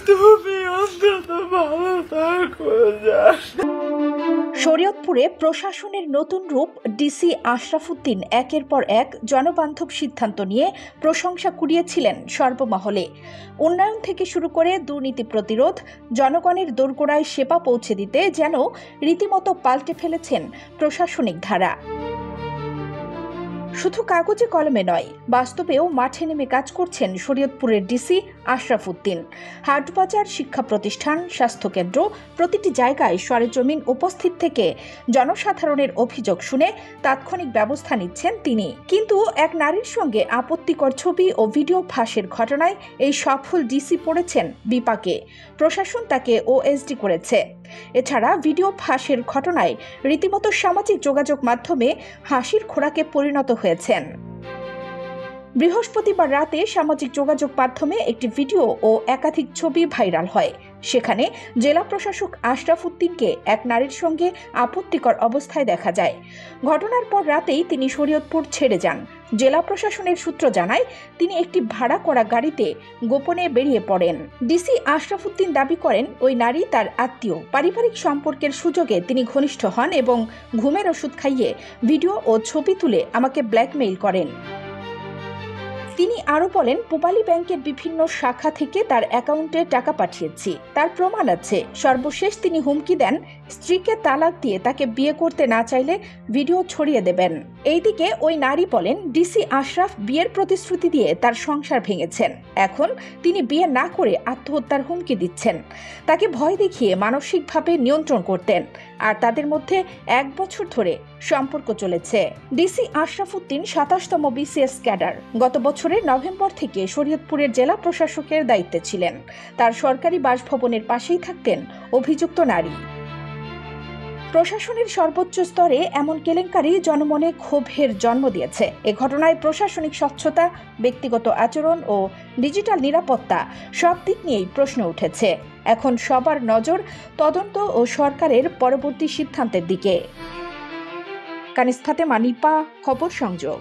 তুমি অন্তত ভালো থাকো। শরীয়তপুরে প্রশাসনের নতুন রূপ। ডিসি আশরাফ উদ্দিন একের পর এক জনবান্ধব সিদ্ধান্ত নিয়ে প্রশংসা কুড়িয়েছিলেন সর্বমহলে। উন্নয়ন থেকে শুরু করে দুর্নীতি প্রতিরোধ, জনগণের দোরগোড়ায় সেবা পৌঁছে দিতে যেন রীতিমতো পাল্টে ফেলেছেন প্রশাসনিক ধারা। শুধু কাগজে কলমে নয়, বাস্তবেও মাঠে নেমে কাজ করছেন শরীয়তপুরের ডিসি আশরাফ উদ্দিন। হাটবাজার, শিক্ষা প্রতিষ্ঠান, স্বাস্থ্যকেন্দ্র প্রতিটি জায়গায় সরেজমিন উপস্থিত থেকে জনসাধারণের অভিযোগ শুনে তাৎক্ষণিক ব্যবস্থা নিচ্ছেন তিনি। কিন্তু এক নারীর সঙ্গে আপত্তিকর ছবি ও ভিডিও ফাঁসের ঘটনায় এই সফল ডিসি পড়েছেন বিপাকে। প্রশাসন তাকে ওএসডি করেছে। এছাড়া ভিডিও ফাঁসের ঘটনায় রীতিমতো সামাজিক যোগাযোগ মাধ্যমে হাসির খোরাকে পরিণত হয়েছেন। বৃহস্পতিবার রাতে সামাজিক যোগাযোগ মাধ্যমে একটি ভিডিও ও একাধিক ছবি ভাইরাল হয়। সেখানে জেলা প্রশাসক আশরাফ উদ্দিনকে এক নারীর সঙ্গে আপত্তিকর অবস্থায় দেখা যায়। ঘটনার পর রাতেই তিনি শরীয়তপুর ছেড়ে যান। জেলা প্রশাসনের সূত্র জানায়, তিনি একটি ভাড়া করা গাড়িতে গোপনে বেরিয়ে পড়েন। ডিসি আশরাফ উদ্দিন দাবি করেন, ওই নারী তার আত্মীয়। পারিবারিক সম্পর্কের সুযোগে তিনি ঘনিষ্ঠ হন এবং ঘুমের ওষুধ খাইয়ে ভিডিও ও ছবি তুলে আমাকে ব্ল্যাকমেইল করেন। তিনি আরও বলেন, পূবালী ব্যাংকের বিভিন্ন শাখা থেকে তার অ্যাকাউন্টে টাকা পাঠিয়েছি, তার প্রমাণ আছে। সর্বশেষ তিনি হুমকি দেন, স্ত্রীকে তালাক দিয়ে তাকে বিয়ে করতে না চাইলে ভিডিও ছড়িয়ে দেবেন। এইদিকে ওই নারী বলেন, ডিসি আশরাফ বিয়ের প্রতিশ্রুতি দিয়ে তার সংসার ভেঙেছেন। এখন তিনি বিয়ে না করে আত্মহত্যার হুমকি দিচ্ছেন। তাকে ভয় দেখিয়ে মানসিকভাবে নিয়ন্ত্রণ করতেন, আর তাদের মধ্যে 1 বছর ধরে সম্পর্ক চলেছে। ডিসি আশরাফ উদ্দিন 27তম বিসিএস ক্যাডার। গত বছরের নভেম্বর থেকে শরীয়তপুরের জেলা প্রশাসকের দায়িত্বে ছিলেন। তার সরকারি বাসভবনের পাশেই থাকতেন অভিযুক্ত নারী। প্রশাসনের সর্বোচ্চ স্তরে এমন কেলেঙ্কারি জনমনে ক্ষোভের জন্ম দিয়েছে। এ ঘটনায় প্রশাসনিক স্বচ্ছতা, ব্যক্তিগত আচরণ ও ডিজিটাল নিরাপত্তা সব দিক নিয়েই প্রশ্ন উঠেছে। এখন সবার নজর তদন্ত ও সরকারের পরবর্তী সিদ্ধান্তের দিকে। কানিজ ফাতেমা, নিপা, খবর সংযোগ।